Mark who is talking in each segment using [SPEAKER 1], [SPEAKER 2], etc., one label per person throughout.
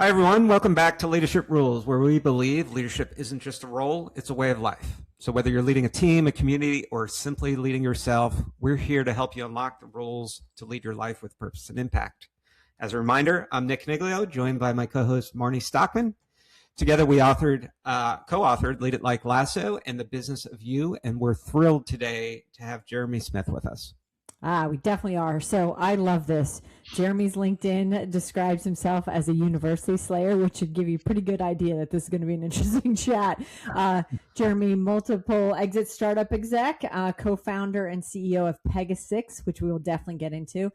[SPEAKER 1] Hi, everyone. Welcome back to Leadership Rules, where we believe leadership isn't just a role, it's a way of life. So whether you're leading a team, a community, or simply leading yourself, we're here to help you unlock the rules to lead your life with purpose and impact. As a reminder, I'm Nick Caniglio, joined by my co-host Marnie Stockman. Together, we co-authored Lead It Like Lasso and The Business of You, and we're thrilled today to have Jeremy Smith with us.
[SPEAKER 2] We definitely are. So I love this. Jeremy's LinkedIn describes himself as a university slayer, which should give you a pretty good idea that this is going to be an interesting chat. Jeremy, multiple exit startup exec, co-founder and CEO of Pega6, which we will definitely get into.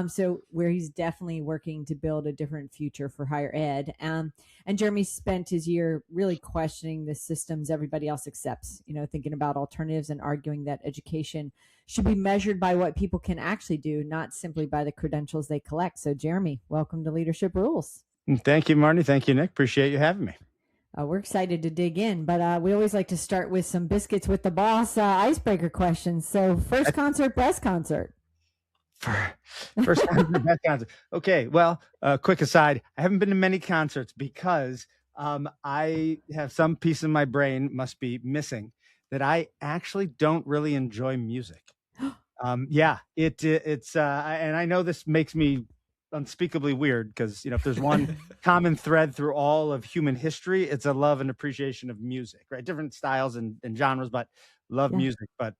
[SPEAKER 2] So where he's definitely working to build a different future for higher ed. And Jeremy spent his year really questioning the systems everybody else accepts, thinking about alternatives and arguing that education should be measured by what people can actually do, not simply by the credentials they collect. So Jeremy, welcome to Leadership Rules.
[SPEAKER 3] Thank you, Marnie. Thank you, Nick. Appreciate you having me.
[SPEAKER 2] We're excited to dig in, but we always like to start with some biscuits with the boss icebreaker questions. So first concert, best concert.
[SPEAKER 3] First concert, best concert. Okay, well, quick aside, I haven't been to many concerts because I have some piece of my brain must be missing that I actually don't really enjoy music. It's and I know this makes me unspeakably weird because if there's one common thread through all of human history, it's a love and appreciation of music, right? Different styles and genres, but love music. But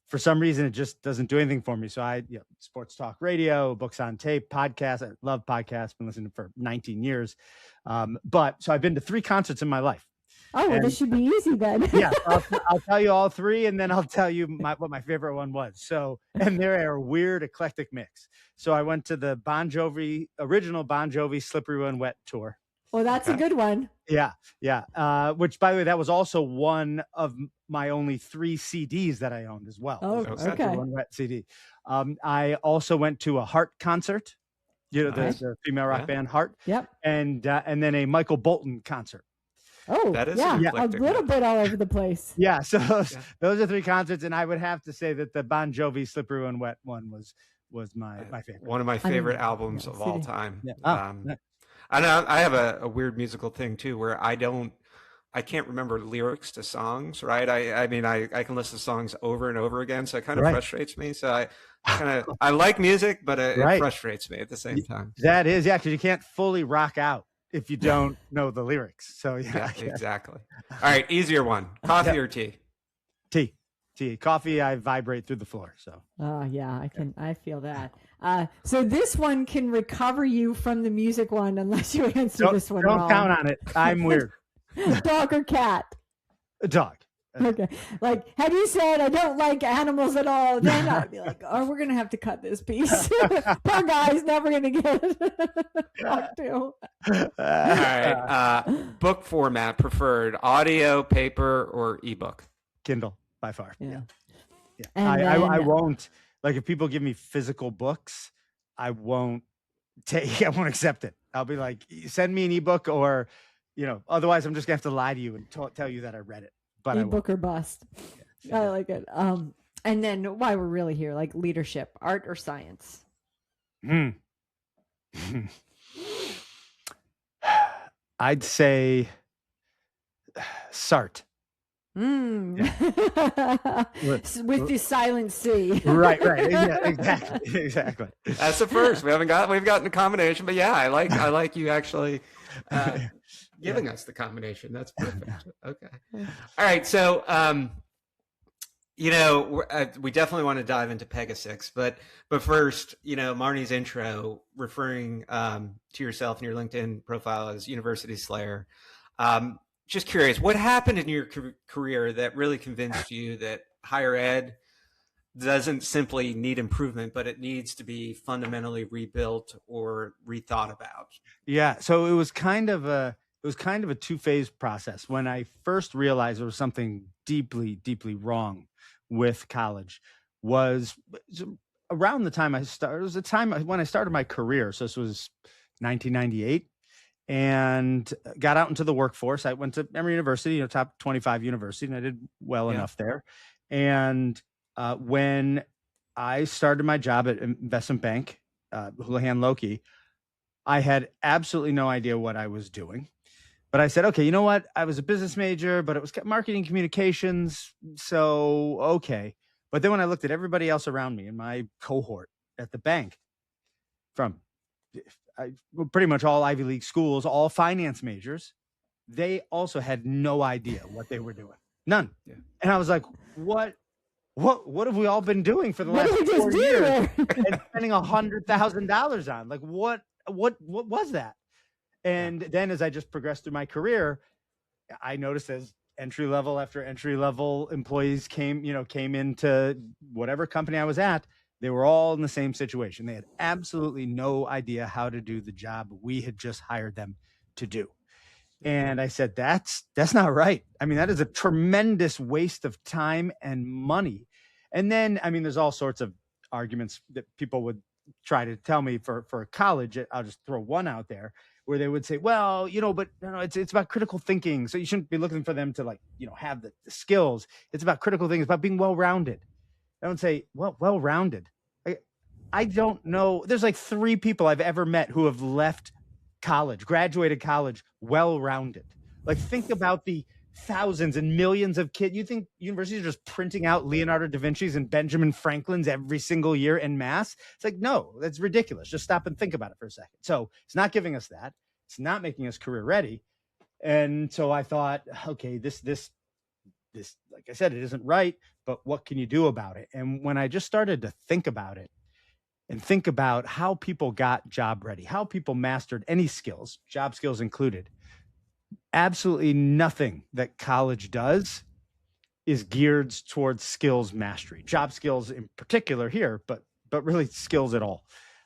[SPEAKER 3] for some reason, it just doesn't do anything for me. So sports talk radio, books on tape, podcasts. I love podcasts. Been listening for 19 years. So I've been to 3 concerts in my life.
[SPEAKER 2] Oh, well, this should be easy then.
[SPEAKER 3] Yeah, I'll tell you all 3, and then I'll tell you what my favorite one was. So, and they're a weird, eclectic mix. So I went to the original Bon Jovi Slippery When Wet tour.
[SPEAKER 2] Well, that's a good one.
[SPEAKER 3] Yeah. Which, by the way, that was also one of my only 3 CDs that I owned as well.
[SPEAKER 2] Oh, okay.
[SPEAKER 3] Slippery When Wet CD. I also went to a Heart concert. The female rock band Heart.
[SPEAKER 2] Yep.
[SPEAKER 3] And then a Michael Bolton concert.
[SPEAKER 2] Oh,
[SPEAKER 1] that is
[SPEAKER 2] a little bit all over the place.
[SPEAKER 3] Yeah, so those are 3 concerts, and I would have to say that the Bon Jovi Slippery When Wet one was my favorite.
[SPEAKER 1] One of my favorite albums of all time.
[SPEAKER 3] Yeah.
[SPEAKER 1] I have a weird musical thing too, where I can't remember lyrics to songs, right? I mean, I can listen to songs over and over again, so it kind of frustrates me. So I like music, but it frustrates me at the same time.
[SPEAKER 3] That is, because you can't fully rock out if you don't know the lyrics. So yeah,
[SPEAKER 1] exactly. All right, easier one. Coffee or tea?
[SPEAKER 3] Tea. Coffee, I vibrate through the floor. So
[SPEAKER 2] I feel that. So this one can recover you from the music one unless you answer this one wrong.
[SPEAKER 3] Don't count on it. I'm weird.
[SPEAKER 2] Dog or cat?
[SPEAKER 3] A dog.
[SPEAKER 2] Okay. Like, had you said I don't like animals at all, then I'd be like, oh, we're going to have to cut this piece. Poor guy's never going to get talked to.
[SPEAKER 1] All right. Book format preferred, audio, paper, or ebook?
[SPEAKER 3] Kindle, by far. Yeah.
[SPEAKER 2] I
[SPEAKER 3] won't, if people give me physical books, I won't accept it. I'll be like, send me an ebook or, otherwise I'm just going to have to lie to you and tell you that I read it. But
[SPEAKER 2] ebook or bust. Yeah. I like it. And then why we're really here, like leadership, art or science?
[SPEAKER 3] I'd say Sart.
[SPEAKER 2] With the silent C.
[SPEAKER 3] Right. Yeah, exactly.
[SPEAKER 1] That's the first. We've gotten a combination, but yeah, I like you actually giving us the combination. That's perfect. Okay. All right. So, we definitely want to dive into Pega6, but first, Marnie's intro referring to yourself and your LinkedIn profile as University Slayer. Just curious, what happened in your career that really convinced you that higher ed doesn't simply need improvement, but it needs to be fundamentally rebuilt or rethought about?
[SPEAKER 3] Yeah. So it was kind of a 2-phase process. When I first realized there was something deeply, deeply wrong with college was around the time I started. It was the time when I started my career. So this was 1998. And got out into the workforce. I went to Emory University, top 25 university, and I did well enough there. And when I started my job at investment bank, Houlihan Lokey, I had absolutely no idea what I was doing. But I said, okay, you know what? I was a business major, but it was marketing communications. So, okay. But then when I looked at everybody else around me in my cohort at the bank, from pretty much all Ivy League schools, all finance majors, they also had no idea what they were doing. None.
[SPEAKER 1] Yeah.
[SPEAKER 3] And I was like, what have we all been doing for the
[SPEAKER 2] What
[SPEAKER 3] last
[SPEAKER 2] did we just
[SPEAKER 3] 4
[SPEAKER 2] do
[SPEAKER 3] years
[SPEAKER 2] there?
[SPEAKER 3] and spending $100,000 on? Like, what was that? And then as I just progressed through my career, I noticed as entry level after entry level employees came into whatever company I was at, they were all in the same situation. They had absolutely no idea how to do the job we had just hired them to do. And I said, that's not right. I mean, that is a tremendous waste of time and money. And then, I mean, there's all sorts of arguments that people would try to tell me for college. I'll just throw one out there where they would say, well, but no, it's about critical thinking. So you shouldn't be looking for them to have the skills. It's about critical thinking. It's about being well-rounded. I don't say, well-rounded. I don't know. There's like 3 people I've ever met who have left college, graduated college, well-rounded. Like, think about the thousands and millions of kids. You think universities are just printing out Leonardo da Vinci's and Benjamin Franklin's every single year en masse? It's like, no, that's ridiculous. Just stop and think about it for a second. So it's not giving us that. It's not making us career ready. And so I thought, okay, this, like I said, it isn't right, but what can you do about it? And when I just started to think about it, and think about how people got job ready, how people mastered any skills, job skills included, absolutely nothing that college does is geared towards skills mastery, job skills in particular here, but really skills at all.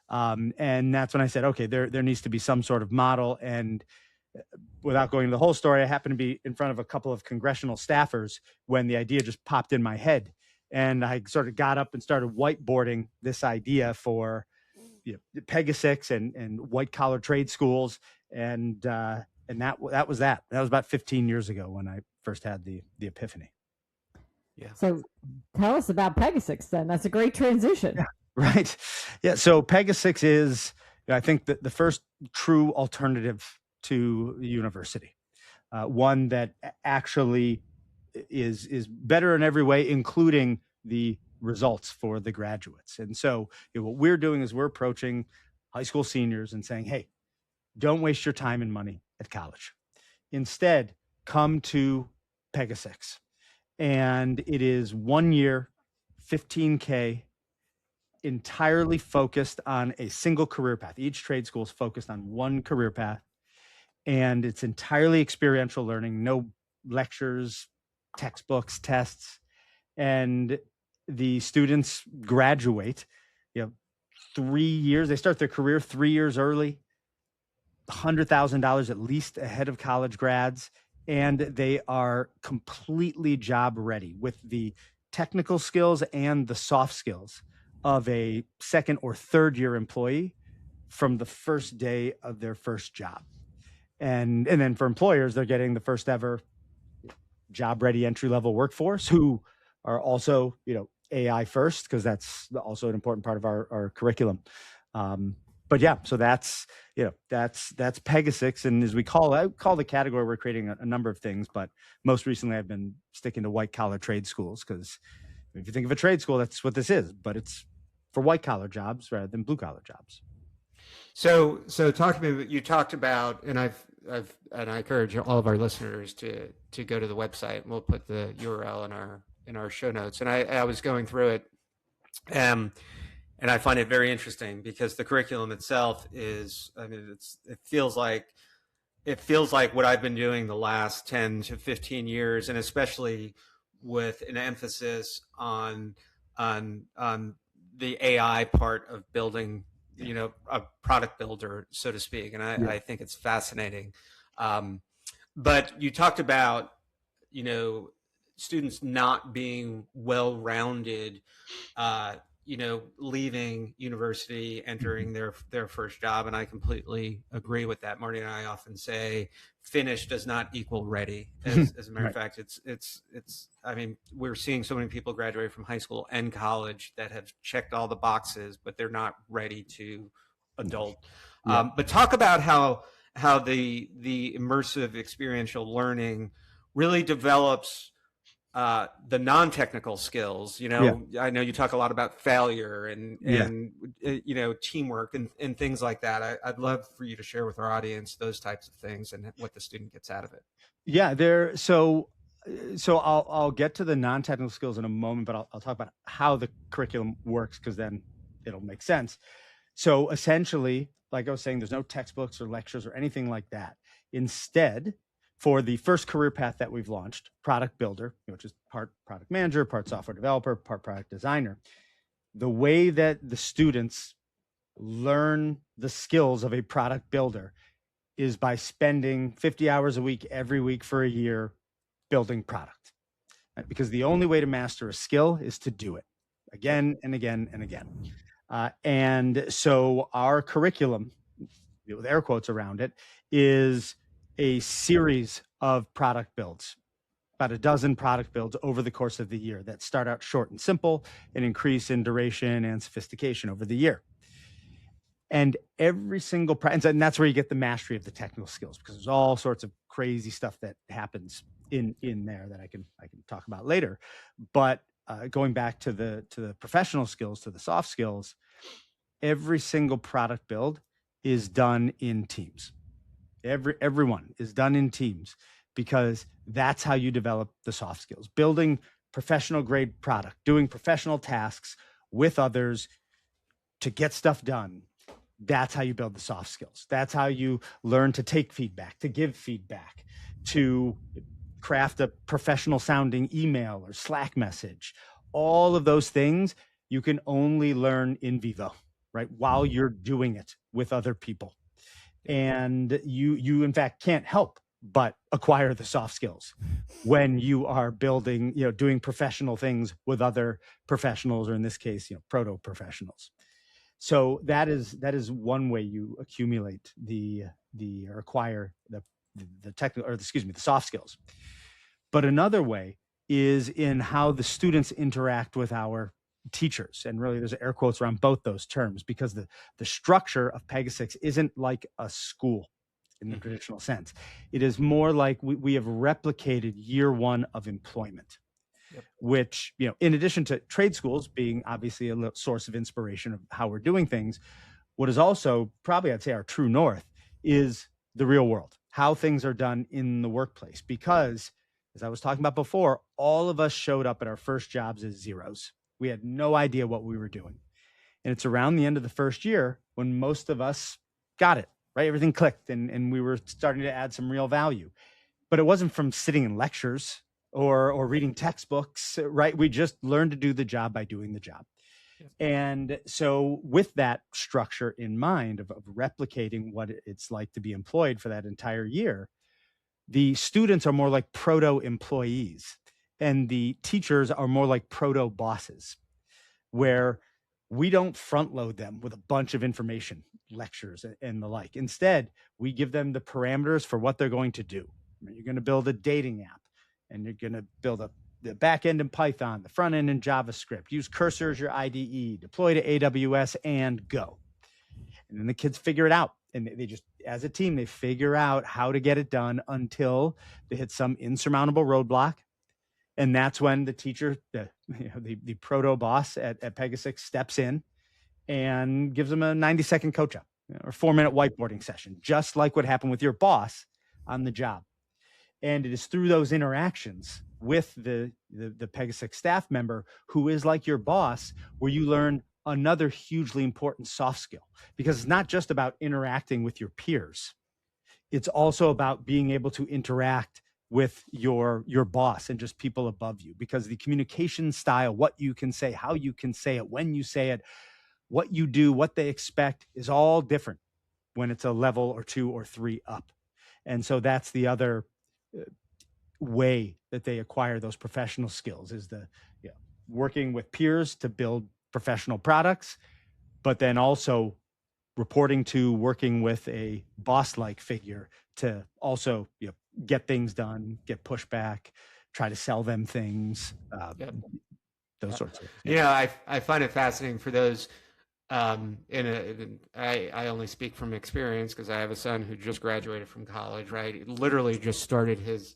[SPEAKER 3] And that's when I said, okay, there needs to be some sort of model. And without going into the whole story, I happened to be in front of a couple of congressional staffers when the idea just popped in my head. And I sort of got up and started whiteboarding this idea for Pegasix and white collar trade schools. And that was about 15 years ago when I first had the epiphany.
[SPEAKER 1] Yeah.
[SPEAKER 2] So tell us about Pegasix then. That's a great transition.
[SPEAKER 3] Yeah, right. Yeah. So Pegasix is, I think, the first true alternative to the university, one that actually is better in every way, including the results for the graduates. And so what we're doing is we're approaching high school seniors and saying, hey, don't waste your time and money at college. Instead, come to Pegasix. And it is 1 year, $15K, entirely focused on a single career path. Each trade school is focused on one career path. And it's entirely experiential learning, no lectures, textbooks, tests. And the students graduate, 3 years. They start their career 3 years early, $100,000 at least ahead of college grads. And they are completely job ready with the technical skills and the soft skills of a second or third year employee from the first day of their first job. And then for employers, they're getting the first ever job ready entry level workforce who are also, AI first, because that's also an important part of our curriculum. But yeah, so that's Pegasix. And as I call the category, we're creating a number of things, but most recently I've been sticking to white collar trade schools, because if you think of a trade school, that's what this is, but it's for white collar jobs rather than blue collar jobs.
[SPEAKER 1] So talk to me. You talked about, and I encourage all of our listeners to go to the website. We'll put the URL in our show notes. And I was going through it, and I find it very interesting because the curriculum itself is, it feels like what I've been doing the last 10 to 15 years, and especially with an emphasis on the AI part of building, a product builder, so to speak. And I think it's fascinating. But you talked about, students not being well-rounded, leaving university, entering their first job. And I completely agree with that. Marnie and I often say finished does not equal ready. As a matter of fact, we're seeing so many people graduate from high school and college that have checked all the boxes, but they're not ready to adult.
[SPEAKER 3] Yeah.
[SPEAKER 1] But talk about how the immersive experiential learning really develops the non-technical skills.
[SPEAKER 3] Yeah.
[SPEAKER 1] I know you talk a lot about failure and
[SPEAKER 3] Yeah.
[SPEAKER 1] teamwork and things like that. I'd love for you to share with our audience those types of things and what the student gets out of it.
[SPEAKER 3] Yeah, so I'll get to the non-technical skills in a moment, but I'll talk about how the curriculum works, because then it'll make sense. So essentially, like I was saying, there's no textbooks or lectures or anything like that. Instead, for the first career path that we've launched, product builder, which is part product manager, part software developer, part product designer, the way that the students learn the skills of a product builder is by spending 50 hours a week every week for a year building product. Right? Because the only way to master a skill is to do it again and again and again. And so our curriculum, with air quotes around it, is a series of product builds, about a dozen product builds over the course of the year that start out short and simple and increase in duration and sophistication over the year. And every single and that's where you get the mastery of the technical skills, because there's all sorts of crazy stuff that happens in there that I can talk about later. But going back to the professional skills, to the soft skills, every single product build is done in teams. Everyone is done in teams, because that's how you develop the soft skills. Building professional grade product, doing professional tasks with others to get stuff done. That's how you build the soft skills. That's how you learn to take feedback, to give feedback, to craft a professional sounding email or Slack message. All of those things you can only learn in vivo, right? While you're doing it with other people. And you in fact can't help but acquire the soft skills when you are building, doing professional things with other professionals, or in this case, proto professionals. So that is one way you accumulate or acquire the technical, or the soft skills. But another way is in how the students interact with our teachers. And really there's air quotes around both those terms, because the structure of Pegasix isn't like a school in the traditional sense. It is more like we have replicated year one of employment. Yep. Which, in addition to trade schools being obviously a source of inspiration of how we're doing things, what is also probably, I'd say, our true north is the real world, how things are done in the workplace. Because, as I was talking about before, all of us showed up at our first jobs as zeros. We had no idea what we were doing. And it's around the end of the first year when most of us got it, right? Everything clicked and we were starting to add some real value. But it wasn't from sitting in lectures or reading textbooks, right? We just learned to do the job by doing the job. Yeah. And so with that structure in mind of replicating what it's like to be employed for that entire year, the students are more like proto-employees and the teachers are more like proto-bosses, where we don't front load them with a bunch of information, lectures and the like. Instead, we give them the parameters for what they're going to do. You're going to build a dating app, and you're going to build the back end in Python, the front end in JavaScript, use Cursor as your IDE, deploy to AWS, and go. And then the kids figure it out. And they just, as a team, they figure out how to get it done until they hit some insurmountable roadblock. And that's when the teacher, the proto boss at Pegasix, steps in and gives them a 90-second coach up, or 4-minute whiteboarding session, just like what happened with your boss on the job. And it is through those interactions with the Pegasix staff member, who is like your boss, where you learn another hugely important soft skill. Because it's not just about interacting with your peers. It's also about being able to interact with your boss and just people above you, because the communication style, what you can say, how you can say it, when you say it, what you do, what they expect, is all different when it's a level or 2 or 3 up. And so that's the other way that they acquire those professional skills, is working with peers to build professional products, but then also reporting to, working with a boss-like figure to also get things done, get pushback, try to sell them things, those sorts of things.
[SPEAKER 1] I find it fascinating for those I only speak from experience because I have a son who just graduated from college. Right, he literally just started his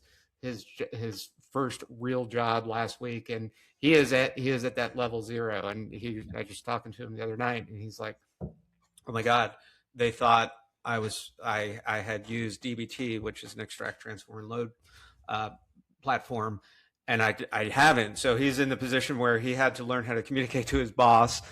[SPEAKER 1] first real job last week, and he is at that level zero. And I just talking to him the other night, and he's like, "Oh my God, they thought I had used DBT, which is an extract, transform, and load uh, platform, and I haven't." So he's in the position where he had to learn how to communicate to his boss.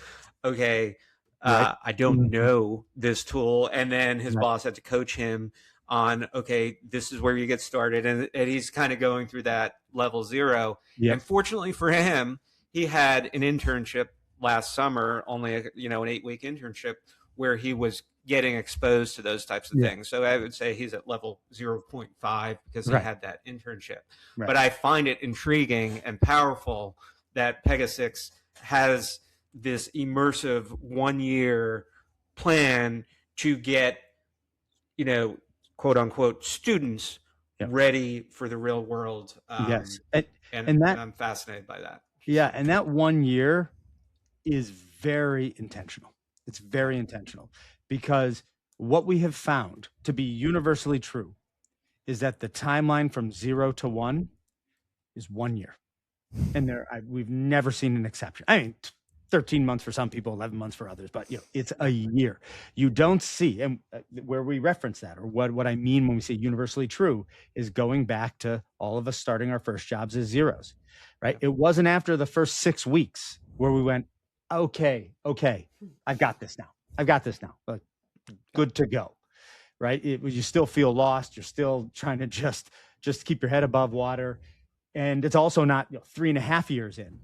[SPEAKER 1] Okay,
[SPEAKER 3] Right.
[SPEAKER 1] I don't
[SPEAKER 3] Mhm.
[SPEAKER 1] know this tool, and then his
[SPEAKER 3] Right.
[SPEAKER 1] boss had to coach him on, okay, this is where you get started, and he's kind of going through that level zero. And
[SPEAKER 3] Yep.
[SPEAKER 1] fortunately for him, he had an internship last summer, only an 8-week internship where he was getting exposed to those types of
[SPEAKER 3] Yeah.
[SPEAKER 1] things. So I would say he's at level 0.5 because he
[SPEAKER 3] Right.
[SPEAKER 1] had that internship.
[SPEAKER 3] Right.
[SPEAKER 1] But I find it intriguing and powerful that Pegasus has this immersive 1 year plan to get, you know, quote unquote students
[SPEAKER 3] Yep.
[SPEAKER 1] ready for the real world.
[SPEAKER 3] Yes.
[SPEAKER 1] And,
[SPEAKER 3] And
[SPEAKER 1] and
[SPEAKER 3] that,
[SPEAKER 1] I'm fascinated by that.
[SPEAKER 3] yeah, and that 1 year is very intentional. It's very intentional because what we have found to be universally true is that the timeline from 0 to 1 is 1 year. And we've never seen an exception. I mean, 13 months for some people, 11 months for others, but it's a year. You don't see, and where we reference that, or what I mean when we say universally true, is going back to all of us starting our first jobs as zeros, right? It wasn't after the first 6 weeks where we went, okay, I've got this now. But good to go, right? You still feel lost. You're still trying to just keep your head above water. And it's also not 3.5 years in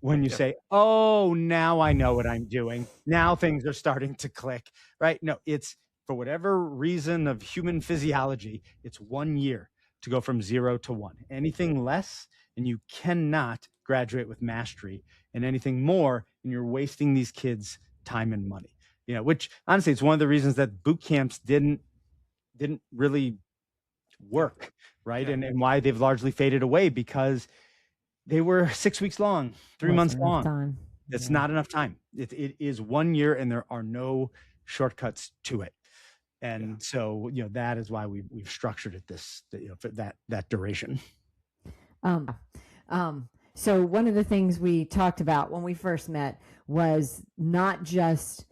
[SPEAKER 3] when you say, oh, now I know what I'm doing. Now things are starting to click, right? No, it's for whatever reason of human physiology, it's 1 year to go from 0 to 1. Anything less, and you cannot graduate with mastery, and anything more, and you're wasting these kids' time and money. Which honestly, it's one of the reasons that boot camps didn't really work, right?
[SPEAKER 1] Yeah.
[SPEAKER 3] And why they've largely faded away, because they were 6 weeks long, 3 months long.
[SPEAKER 2] Time.
[SPEAKER 3] It's not enough time. It is 1 year, and there are no shortcuts to it. And so, that is why we've structured it for that duration.
[SPEAKER 2] So one of the things we talked about when we first met was not just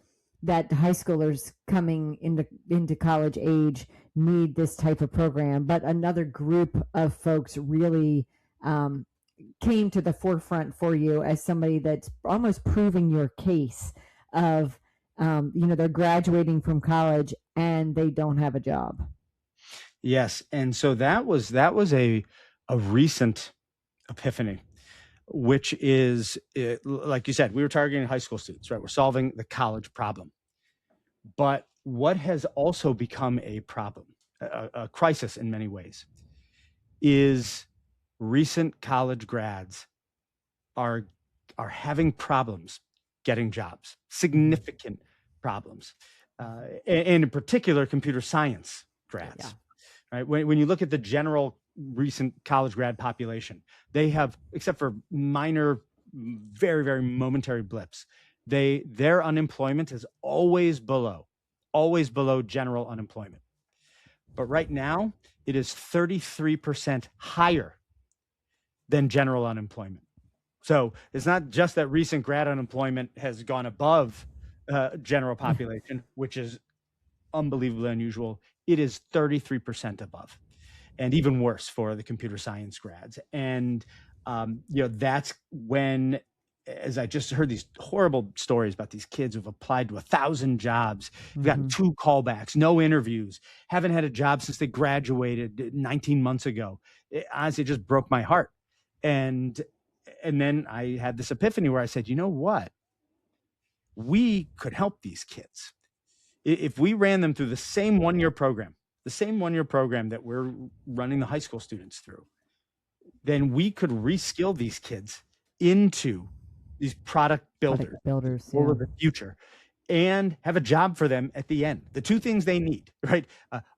[SPEAKER 2] that high schoolers coming into college age need this type of program, but another group of folks really came to the forefront for you as somebody that's almost proving your case of, they're graduating from college and they don't have a job.
[SPEAKER 3] Yes. And so that was a recent epiphany, which is, like you said, we were targeting high school students, right? We're solving the college problem. But what has also become a problem, a crisis in many ways, is recent college grads are having problems getting jobs, significant problems, and in particular, computer science grads. Right? When you look at the general recent college grad population, they have, except for minor, very, very momentary blips, their unemployment is always below general unemployment. But right now, it is 33% higher than general unemployment. So it's not just that recent grad unemployment has gone above general population, which is unbelievably unusual. It is 33% above, and even worse for the computer science grads. And that's when, as I just heard these horrible stories about these kids who've applied to 1,000 jobs, gotten 2 callbacks, no interviews, haven't had a job since they graduated 19 months ago. It honestly just broke my heart. And then I had this epiphany where I said, you know what? We could help these kids. If we ran them through the same 1-year program, that we're running the high school students through, then we could reskill these kids into these product builders for the future, and have a job for them at the end. The 2 things they need, right?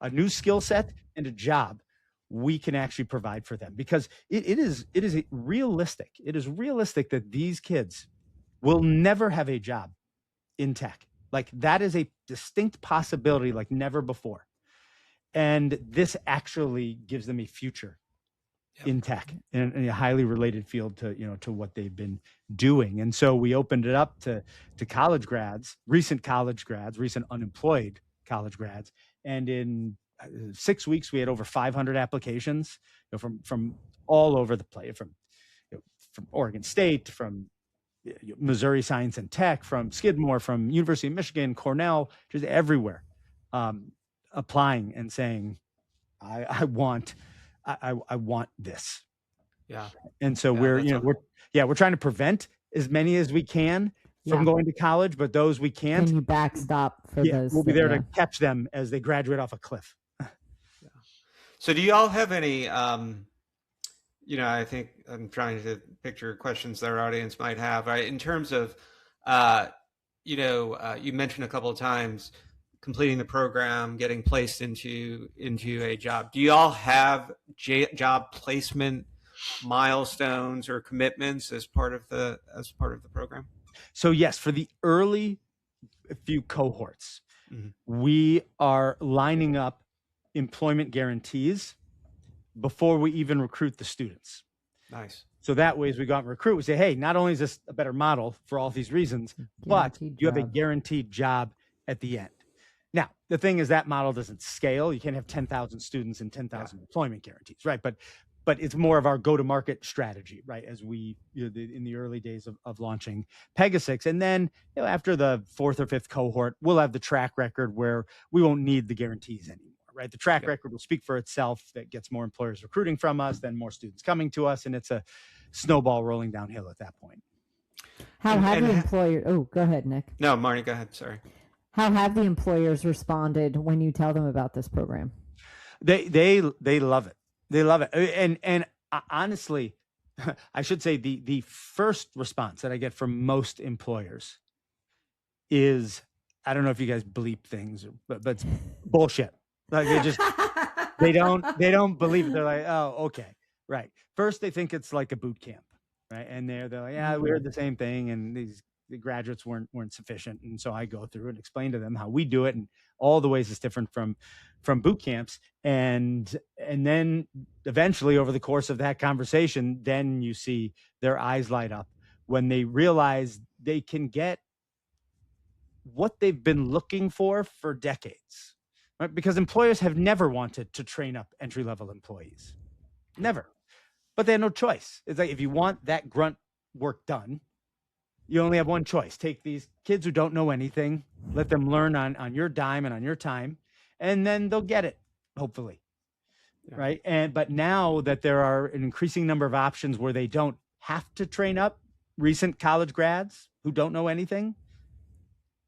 [SPEAKER 3] A new skill set and a job, we can actually provide for them, because it is realistic. It is realistic that these kids will never have a job in tech. Like that is a distinct possibility like never before. And this actually gives them a future in tech in a highly related field to, to what they've been doing. And so we opened it up to college grads, recent unemployed college grads. And in 6 weeks, we had over 500 applications from all over the place, from Oregon State, from Missouri Science and Tech, from Skidmore, from University of Michigan, Cornell, just everywhere, applying and saying, I want this.
[SPEAKER 1] Yeah.
[SPEAKER 3] And so we're trying to prevent as many as we can from going to college, but those we can't.
[SPEAKER 2] Can you backstop for those?
[SPEAKER 3] We'll be there to catch them as they graduate off a cliff.
[SPEAKER 1] So do you all have any, I think I'm trying to picture questions that our audience might have, right? In terms of, you mentioned a couple of times completing the program, getting placed into a job. Do you all have job placement milestones or commitments as part of the program?
[SPEAKER 3] So yes, for the early few cohorts, we are lining up employment guarantees before we even recruit the students.
[SPEAKER 1] Nice.
[SPEAKER 3] So that way, as we go out and recruit, we say, hey, not only is this a better model for all these reasons, but you have a guaranteed job at the end. Now, the thing is that model doesn't scale. You can't have 10,000 students and 10,000 employment guarantees, right? But it's more of our go-to-market strategy, right? As we, in the early days of launching Pegasix. And then after the fourth or fifth cohort, we'll have the track record where we won't need the guarantees anymore, right? The track record will speak for itself. That gets more employers recruiting from us, then more students coming to us. And it's a snowball rolling downhill at that point.
[SPEAKER 2] How have the employers, go ahead, Nick.
[SPEAKER 1] No, Marnie, go ahead. Sorry.
[SPEAKER 2] How have the employers responded when you tell them about this program?
[SPEAKER 3] They love it. They love it. And honestly, I should say the first response that I get from most employers is, I don't know if you guys bleep things, but it's bullshit. Like they don't believe it. They're like, oh, okay. Right. First, they think it's like a boot camp, right? And they're like, yeah, we heard the same thing. And the graduates weren't sufficient. And so I go through and explain to them how we do it and all the ways it's different from boot camps. And then eventually over the course of that conversation, then you see their eyes light up when they realize they can get what they've been looking for decades, right? Because employers have never wanted to train up entry-level employees, never, but they have no choice. It's like, if you want that grunt work done, you only have one choice. Take these kids who don't know anything, let them learn on your dime and on your time, and then they'll get it, hopefully. Yeah. Right. But now that there are an increasing number of options where they don't have to train up recent college grads who don't know anything,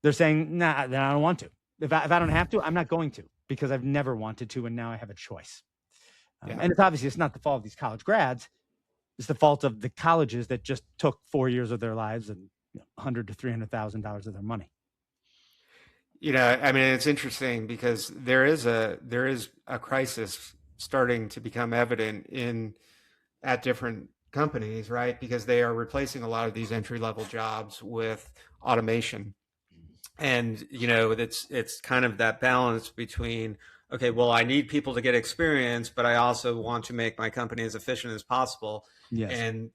[SPEAKER 3] they're saying, nah, then I don't want to. If I don't have to, I'm not going to, because I've never wanted to, and now I have a choice. And it's not the fault of ththese college grads. It's the fault of the colleges that just took 4 years of their lives and $100,000 to $300,000 of their money.
[SPEAKER 1] I mean, it's interesting because there is a crisis starting to become evident at different companies, right? Because they are replacing a lot of these entry-level jobs with automation. And, it's kind of that balance between, okay, well, I need people to get experience, but I also want to make my company as efficient as possible. Yes. And,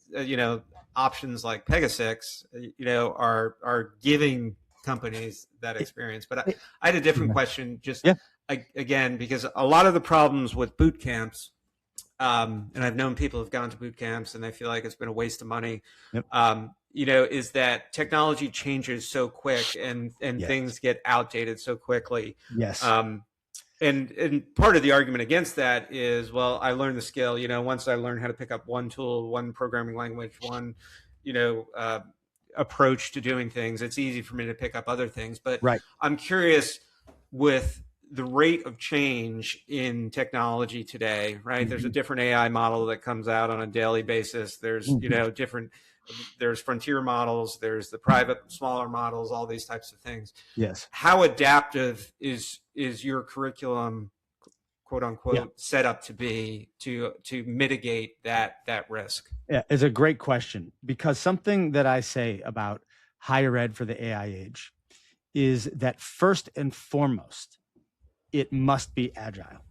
[SPEAKER 1] options like Pegasix, are giving companies that experience. But I had a different question, again, because a lot of the problems with boot camps, and I've known people who've gone to boot camps and they feel like it's been a waste of money. Yep. Is that technology changes so quick and things get outdated so quickly. Yes. And part of the argument against that is, well, I learned the skill, once I learned how to pick up one tool, one programming language, one, approach to doing things, it's easy for me to pick up other things. But I'm curious, with the rate of change in technology today, right? Mm-hmm. There's a different AI model that comes out on a daily basis. There's, there's frontier models, there's the private, smaller models, all these types of things. Yes. How adaptive is your curriculum, quote unquote, set up to be to mitigate that risk?
[SPEAKER 3] Yeah, it's a great question, because something that I say about higher ed for the AI age is that first and foremost, it must be agile.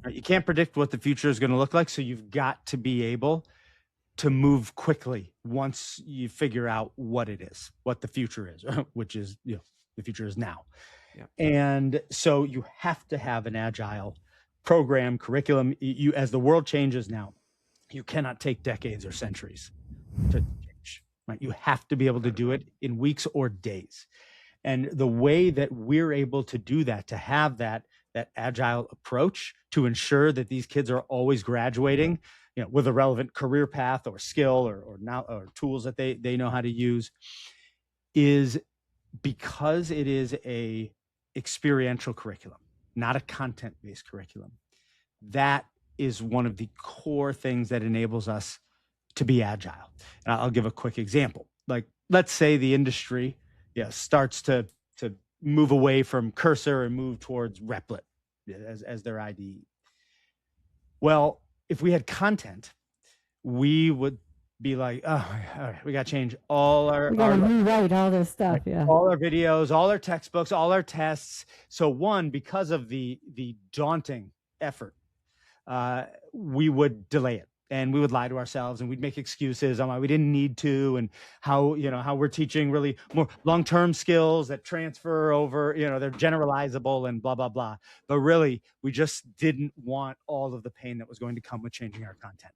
[SPEAKER 3] Right? You can't predict what the future is going to look like, so you've got to be able to move quickly once you figure out what it is, what the future is, which is, the future is now.
[SPEAKER 1] Yeah.
[SPEAKER 3] And so you have to have an agile program, curriculum. You, as the world changes now, you cannot take decades or centuries to change, right? You have to be able to do it in weeks or days. And the way that we're able to do that, to have that agile approach to ensure that these kids are always graduating, with a relevant career path or skill or tools that they know how to use, is because it is a experiential curriculum, not a content-based curriculum. That is one of the core things that enables us to be agile. And I'll give a quick example. Like, let's say the industry starts to move away from Cursor and move towards Replit as their IDE. Well, if we had content, we would be like, oh, all right, we got to change all our...
[SPEAKER 2] We got to rewrite all this stuff,
[SPEAKER 3] all our videos, all our textbooks, all our tests. So one, because of the daunting effort, we would delay it. And we would lie to ourselves and we'd make excuses on why we didn't need to, and how we're teaching really more long-term skills that transfer over, they're generalizable and blah, blah, blah. But really, we just didn't want all of the pain that was going to come with changing our content.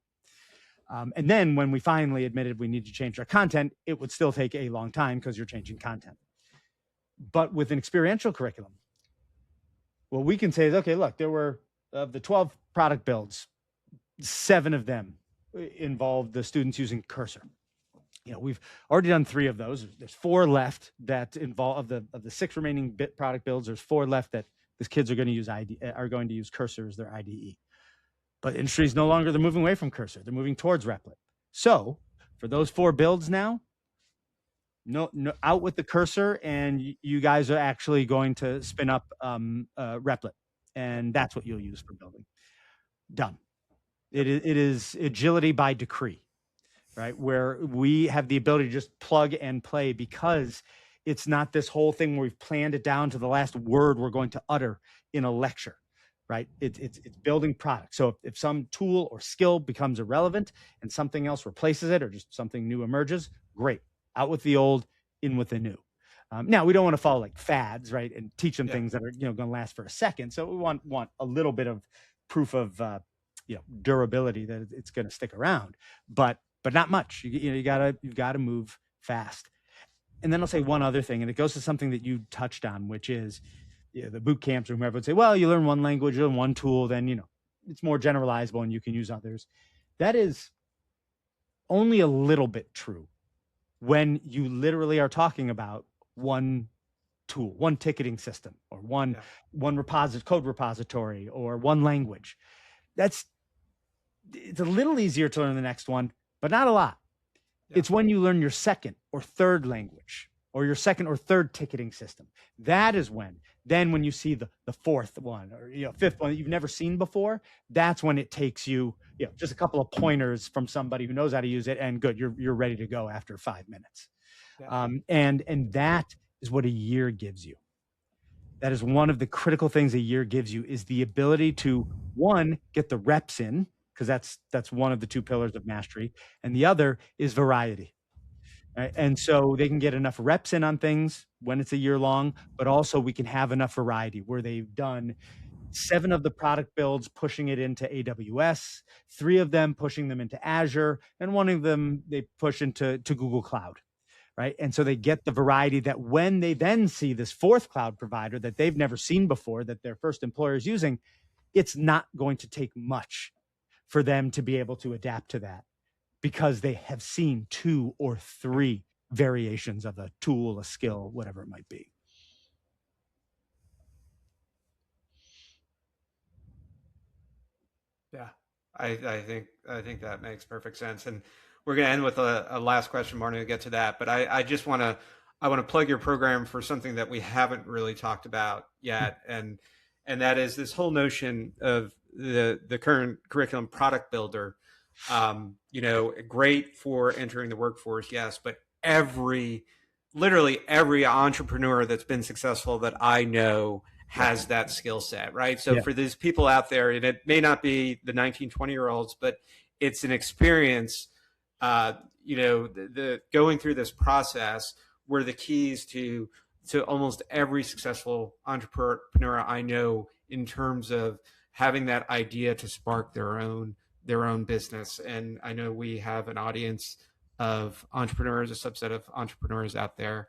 [SPEAKER 3] And then when we finally admitted we need to change our content, it would still take a long time because you're changing content. But with an experiential curriculum, what we can say is, okay, look, there were, of the 12 product builds, 7 of them involved the students using Cursor. We've already done 3 of those. There's 4 left that involve of the 6 remaining product builds. There's 4 left that these kids are going to use Cursor as their IDE. But industry is no longer, they're moving away from Cursor. They're moving towards Replit. So for those 4 builds now, no, out with the Cursor, and you guys are actually going to spin up Replit, and that's what you'll use for building. Done. It is agility by decree, right? Where we have the ability to just plug and play, because it's not this whole thing where we've planned it down to the last word we're going to utter in a lecture, right? It's building product. So if some tool or skill becomes irrelevant and something else replaces it, or just something new emerges, great. Out with the old, in with the new. Now, we don't want to follow like fads, right? And teach them things that are going to last for a second. So we want a little bit of proof of durability, that it's going to stick around, but not much. You've got to move fast. And then I'll say one other thing, and it goes to something that you touched on, which is the boot camps or whoever would say, well, you learn one language, you learn one tool, then it's more generalizable and you can use others. That is only a little bit true when you literally are talking about one tool, one ticketing system, or one code repository, or one language. It's a little easier to learn the next one, but not a lot. Yeah. It's when you learn your second or third language, or your second or third ticketing system. That is when you see the fourth one, or fifth one that you've never seen before. That's when it takes you just a couple of pointers from somebody who knows how to use it, and good, you're ready to go after 5 minutes. Yeah. And that is what a year gives you. That is one of the critical things a year gives you, is the ability to, one, get the reps in, because that's one of the 2 pillars of mastery, and the other is variety. Right? And so they can get enough reps in on things when it's a year long, but also we can have enough variety where they've done 7 of the product builds pushing it into AWS, 3 of them pushing them into Azure, and 1 of them they push into Google Cloud. Right. And so they get the variety that when they then see this 4th cloud provider that they've never seen before, that their first employer is using, it's not going to take much for them to be able to adapt to that, because they have seen 2 or 3 variations of a tool, a skill, whatever it might be.
[SPEAKER 1] Yeah, I think that makes perfect sense. And we're going to end with a last question, Marnie, to get to that. But I just want to plug your program for something that we haven't really talked about yet, and that is this whole notion of the current curriculum product builder. Great for entering the workforce, yes, but every literally every entrepreneur that's been successful that I know has that skill set, right? So
[SPEAKER 3] Yeah.
[SPEAKER 1] for these people out there, and it may not be the 19, 20-year-olds, but it's an experience, the going through this process were the keys to almost every successful entrepreneur I know in terms of having that idea to spark their own business. And I know we have an audience of entrepreneurs, a subset of entrepreneurs out there.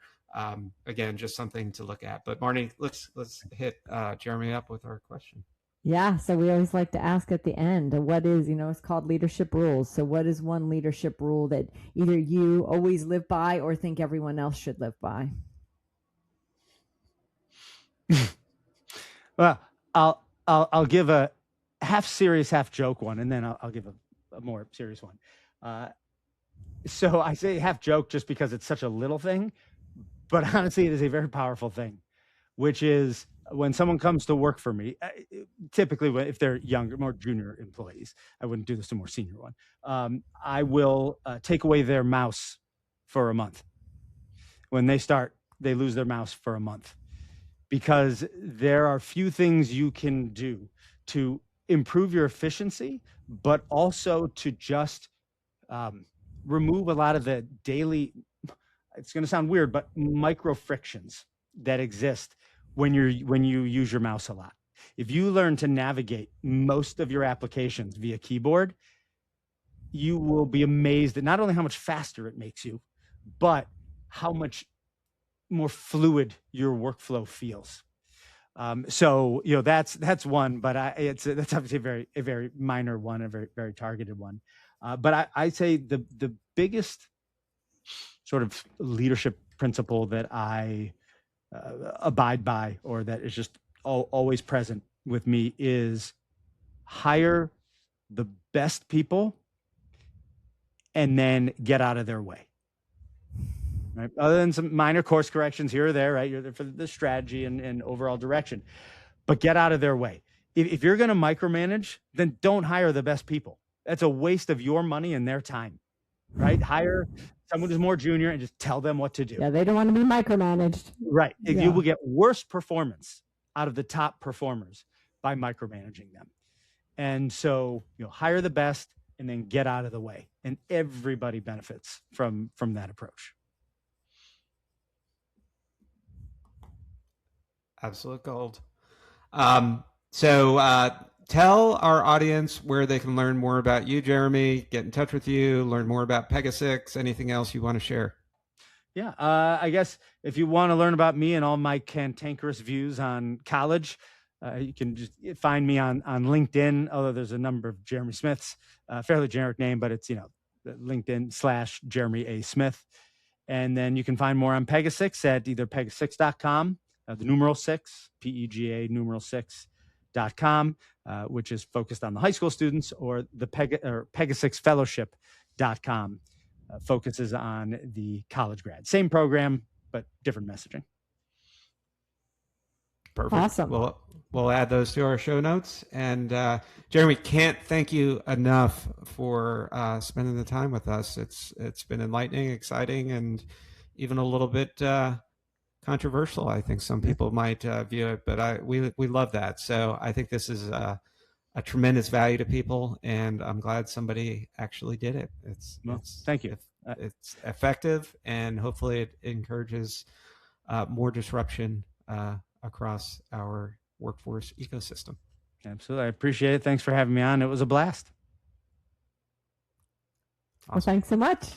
[SPEAKER 1] Again, just something to look at. But Marnie, let's hit Jeremy up with our question.
[SPEAKER 2] Yeah, so we always like to ask at the end, what is, it's called leadership rules. So what is one leadership rule that either you always live by or think everyone else should live by?
[SPEAKER 3] Well, I'll give a half serious, half joke one, and then I'll give a more serious one. So I say half joke just because it's such a little thing, but honestly, it is a very powerful thing, which is when someone comes to work for me, typically if they're younger, more junior employees, I wouldn't do this to a more senior one. I will take away their mouse for a month. When they start, they lose their mouse for a month, because there are few things you can do to improve your efficiency, but also to just remove a lot of the daily, it's going to sound weird, but micro frictions that exist when you use your mouse a lot. If you learn to navigate most of your applications via keyboard, you will be amazed at not only how much faster it makes you, but how much more fluid your workflow feels. So that's one, but that's obviously a very minor one, a very very targeted one. But I say the biggest sort of leadership principle that I abide by, or that is just always present with me, is hire the best people and then get out of their way. Right? Other than some minor course corrections here or there, right? You're there for the strategy and overall direction, but get out of their way. If you're going to micromanage, then don't hire the best people. That's a waste of your money and their time, right? Hire someone who's more junior and just tell them what to do.
[SPEAKER 2] Yeah, they don't want to be micromanaged.
[SPEAKER 3] Right.
[SPEAKER 2] Yeah.
[SPEAKER 3] You will get worse performance out of the top performers by micromanaging them. And so, hire the best and then get out of the way. And everybody benefits from that approach.
[SPEAKER 1] Absolute gold. So tell our audience where they can learn more about you, Jeremy, get in touch with you, learn more about Pegasix, anything else you want to share.
[SPEAKER 3] Yeah, I guess if you want to learn about me and all my cantankerous views on college, you can just find me on LinkedIn, although there's a number of Jeremy Smiths, fairly generic name, but it's, LinkedIn /Jeremy A. Smith. And then you can find more on Pegasix at either pegasix.com, the numeral 6, PEGA numeral 6.com, which is focused on the high school students, or the pegasixfellowship.com. Focuses on the college grad. Same program, but different messaging.
[SPEAKER 1] Perfect.
[SPEAKER 2] Awesome.
[SPEAKER 1] We'll add those to our show notes. And Jeremy, can't thank you enough for spending the time with us. It's been enlightening, exciting, and even a little bit controversial. I think some people might view it, but we love that. So I think this is a tremendous value to people, and I'm glad somebody actually did it.
[SPEAKER 3] Thank you.
[SPEAKER 1] It's effective, and hopefully it encourages more disruption across our workforce ecosystem.
[SPEAKER 3] Absolutely. I appreciate it. Thanks for having me on. It was a blast.
[SPEAKER 2] Awesome. Well, thanks so much.